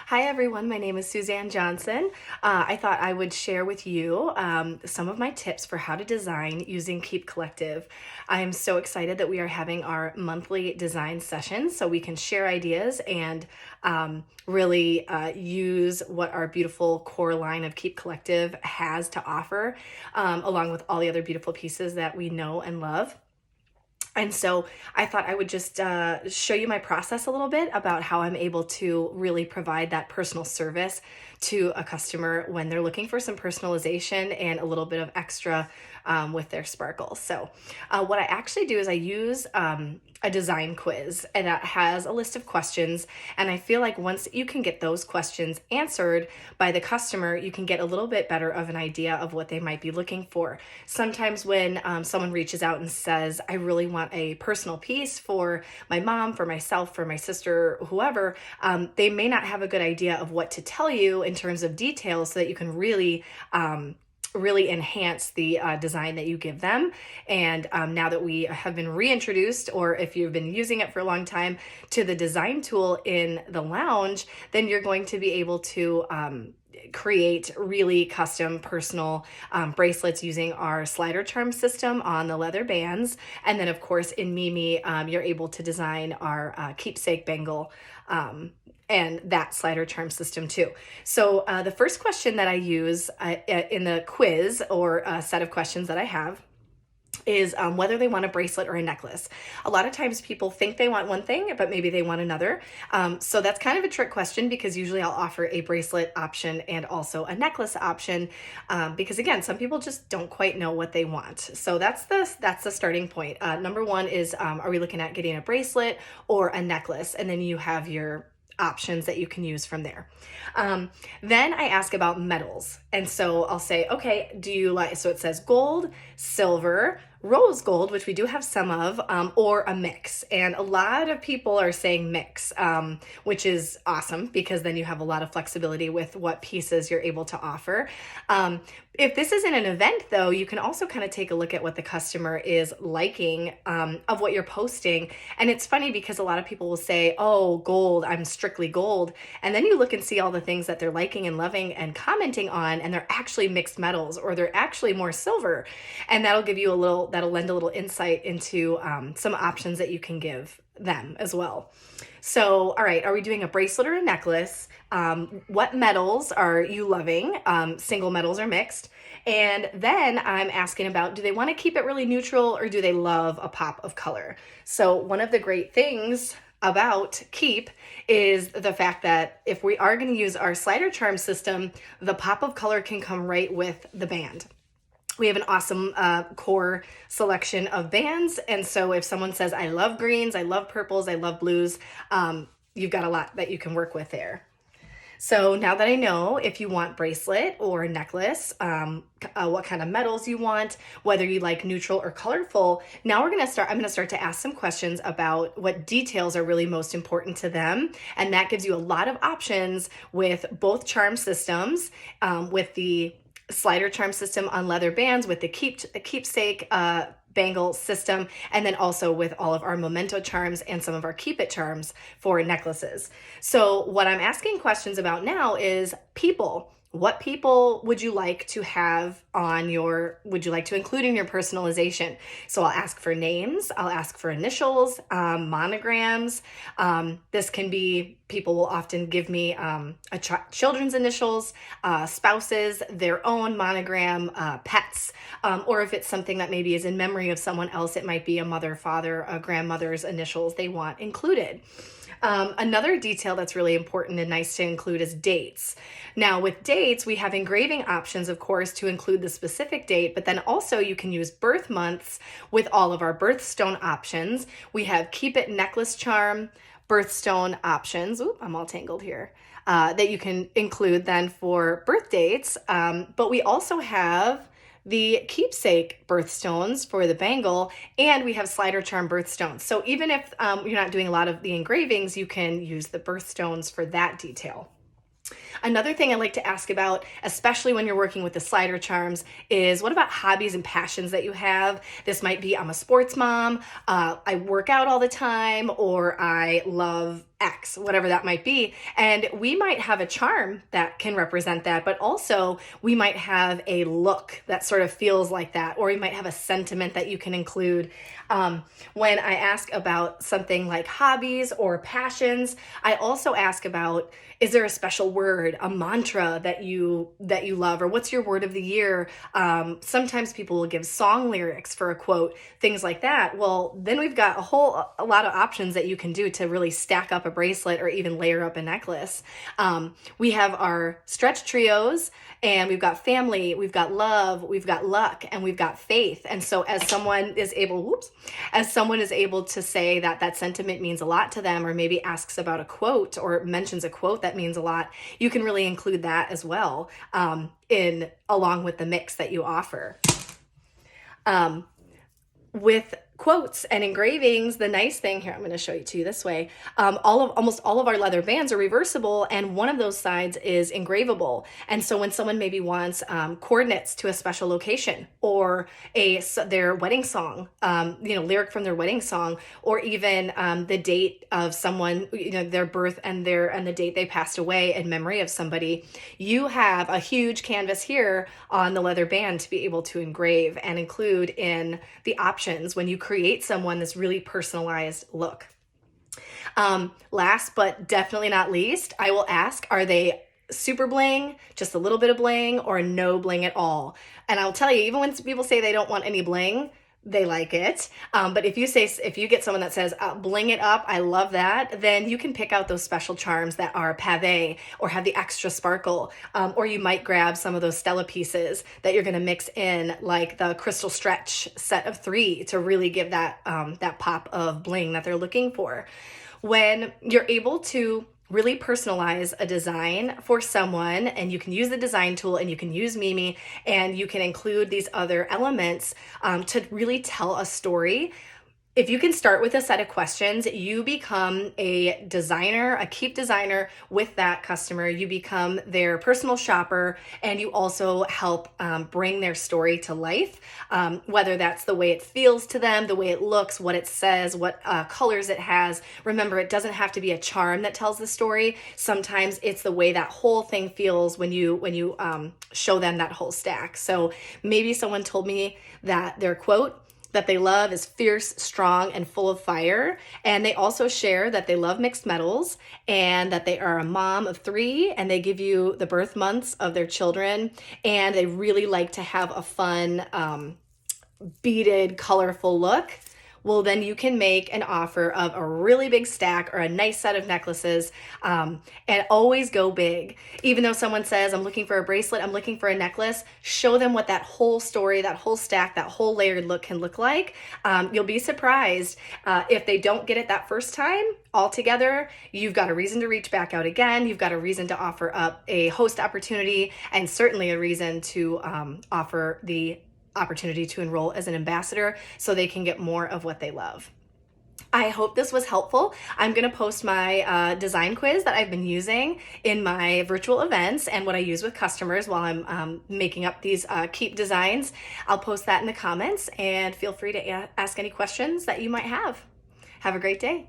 Hi everyone, my name is Suzanne Johnson. I thought I would share with you some of my tips for how to design using Keep Collective. I am so excited that we are having our monthly design sessions so we can share ideas and really use what our beautiful core line of Keep Collective has to offer, along with all the other beautiful pieces that we know and love. And so I thought I would just show you my process a little bit about how I'm able to really provide that personal service to a customer when they're looking for some personalization and a little bit of extra with their sparkle. So what I actually do is I use a design quiz, and that has a list of questions. And I feel like once you can get those questions answered by the customer, you can get a little bit better of an idea of what they might be looking for. Sometimes when someone reaches out and says, I really want a personal piece for my mom, for myself, for my sister, whoever, they may not have a good idea of what to tell you in terms of details so that you can really enhance the design that you give them. And now that we have been reintroduced, or if you've been using it for a long time, to the design tool in the lounge, then you're going to be able to create really custom personal bracelets using our slider charm system on the leather bands. And then of course in Mimi, you're able to design our keepsake bangle and that slider charm system too. So the first question that I use in the quiz, or a set of questions that I have, is whether they want a bracelet or a necklace. A lot of times people think they want one thing, but maybe they want another. So that's kind of a trick question, because usually I'll offer a bracelet option and also a necklace option, because again, some people just don't quite know what they want. So that's the starting point. Number one is, are we looking at getting a bracelet or a necklace? And then you have your options that you can use from there. Then I ask about metals. And so I'll say, okay, do you like, so it says gold, silver, rose gold, which we do have some of, or a mix. And a lot of people are saying mix, which is awesome, because then you have a lot of flexibility with what pieces you're able to offer. If this isn't an event though, you can also kind of take a look at what the customer is liking of what you're posting. And it's funny because a lot of people will say, oh, gold, I'm strictly gold. And then you look and see all the things that they're liking and loving and commenting on, and they're actually mixed metals, or they're actually more silver. And that'll lend a little insight into some options that you can give them as well. So, all right, are we doing a bracelet or a necklace? What metals are you loving? Single metals or mixed? And then I'm asking about, do they want to keep it really neutral, or do they love a pop of color? So one of the great things about Keep is the fact that if we are going to use our slider charm system, the pop of color can come right with the band. We have an awesome core selection of bands. And so if someone says, I love greens, I love purples, I love blues, you've got a lot that you can work with there. So now that I know if you want bracelet or necklace, what kind of metals you want, whether you like neutral or colorful, now I'm going to start to ask some questions about what details are really most important to them. And that gives you a lot of options with both charm systems, with the slider charm system on leather bands, with the keepsake bangle system, and then also with all of our memento charms and some of our keep it charms for necklaces. So what I'm asking questions about now is people. What people would you like to have would you like to include in your personalization? So I'll ask for names, I'll ask for initials, monograms. This can be, people will often give me children's initials, spouses, their own monogram, pets, or if it's something that maybe is in memory of someone else, it might be a mother, father, a grandmother's initials they want included. Another detail that's really important and nice to include is dates. Now with dates, we have engraving options, of course, to include the specific date, but then also you can use birth months with all of our birthstone options. We have keep it necklace charm, birthstone options. Oop, I'm all tangled here. That you can include then for birth dates. But we also have the keepsake birthstones for the bangle, and we have slider charm birthstones. So even if you're not doing a lot of the engravings, you can use the birthstones for that detail. Another thing I like to ask about, especially when you're working with the slider charms, is what about hobbies and passions that you have? This might be, I'm a sports mom, I work out all the time, or I love X, whatever that might be. And we might have a charm that can represent that, but also we might have a look that sort of feels like that, or we might have a sentiment that you can include. When I ask about something like hobbies or passions, I also ask about, is there a special word, a mantra that you love, or what's your word of the year? Sometimes people will give song lyrics for a quote, things like that. Well, then we've got a lot of options that you can do to really stack up a bracelet or even layer up a necklace. We have our stretch trios, and we've got family, we've got love, we've got luck, and we've got faith. And so as someone is able to say that that sentiment means a lot to them, or maybe asks about a quote or mentions a quote that means a lot, you can really include that as well, in along with the mix that you offer. With quotes and engravings, the nice thing here, I'm going to show you to you this way. Almost all of our leather bands are reversible, and one of those sides is engravable. And so when someone maybe wants coordinates to a special location, or their wedding song, lyric from their wedding song, or even the date of someone, their birth and the date they passed away in memory of somebody, you have a huge canvas here on the leather band to be able to engrave and include in the options when you create someone this really personalized look. Last but definitely not least, I will ask, are they super bling, just a little bit of bling, or no bling at all? And I'll tell you, even when people say they don't want any bling, they like it. But if you get someone that says, bling it up, I love that, then you can pick out those special charms that are pavé or have the extra sparkle. Or you might grab some of those Stella pieces that you're going to mix in, like the crystal stretch set of 3, to really give that pop of bling that they're looking for. When you're able to really personalize a design for someone, and you can use the design tool, and you can use Mimi, and you can include these other elements to really tell a story. If you can start with a set of questions, you become a designer, a keep designer with that customer. You become their personal shopper, and you also help bring their story to life, whether that's the way it feels to them, the way it looks, what it says, what colors it has. Remember, it doesn't have to be a charm that tells the story. Sometimes it's the way that whole thing feels when you show them that whole stack. So maybe someone told me that their quote that they love is fierce, strong, and full of fire. And they also share that they love mixed metals, and that they are a mom of 3, and they give you the birth months of their children. And they really like to have a fun, beaded, colorful look. Well, then you can make an offer of a really big stack or a nice set of necklaces, and always go big. Even though someone says, I'm looking for a bracelet, I'm looking for a necklace, show them what that whole story, that whole stack, that whole layered look can look like. You'll be surprised if they don't get it that first time altogether. You've got a reason to reach back out again. You've got a reason to offer up a host opportunity, and certainly a reason to offer the opportunity to enroll as an ambassador so they can get more of what they love. I hope this was helpful. I'm going to post my design quiz that I've been using in my virtual events and what I use with customers while I'm making up these keep designs. I'll post that in the comments, and feel free to ask any questions that you might have. Have a great day.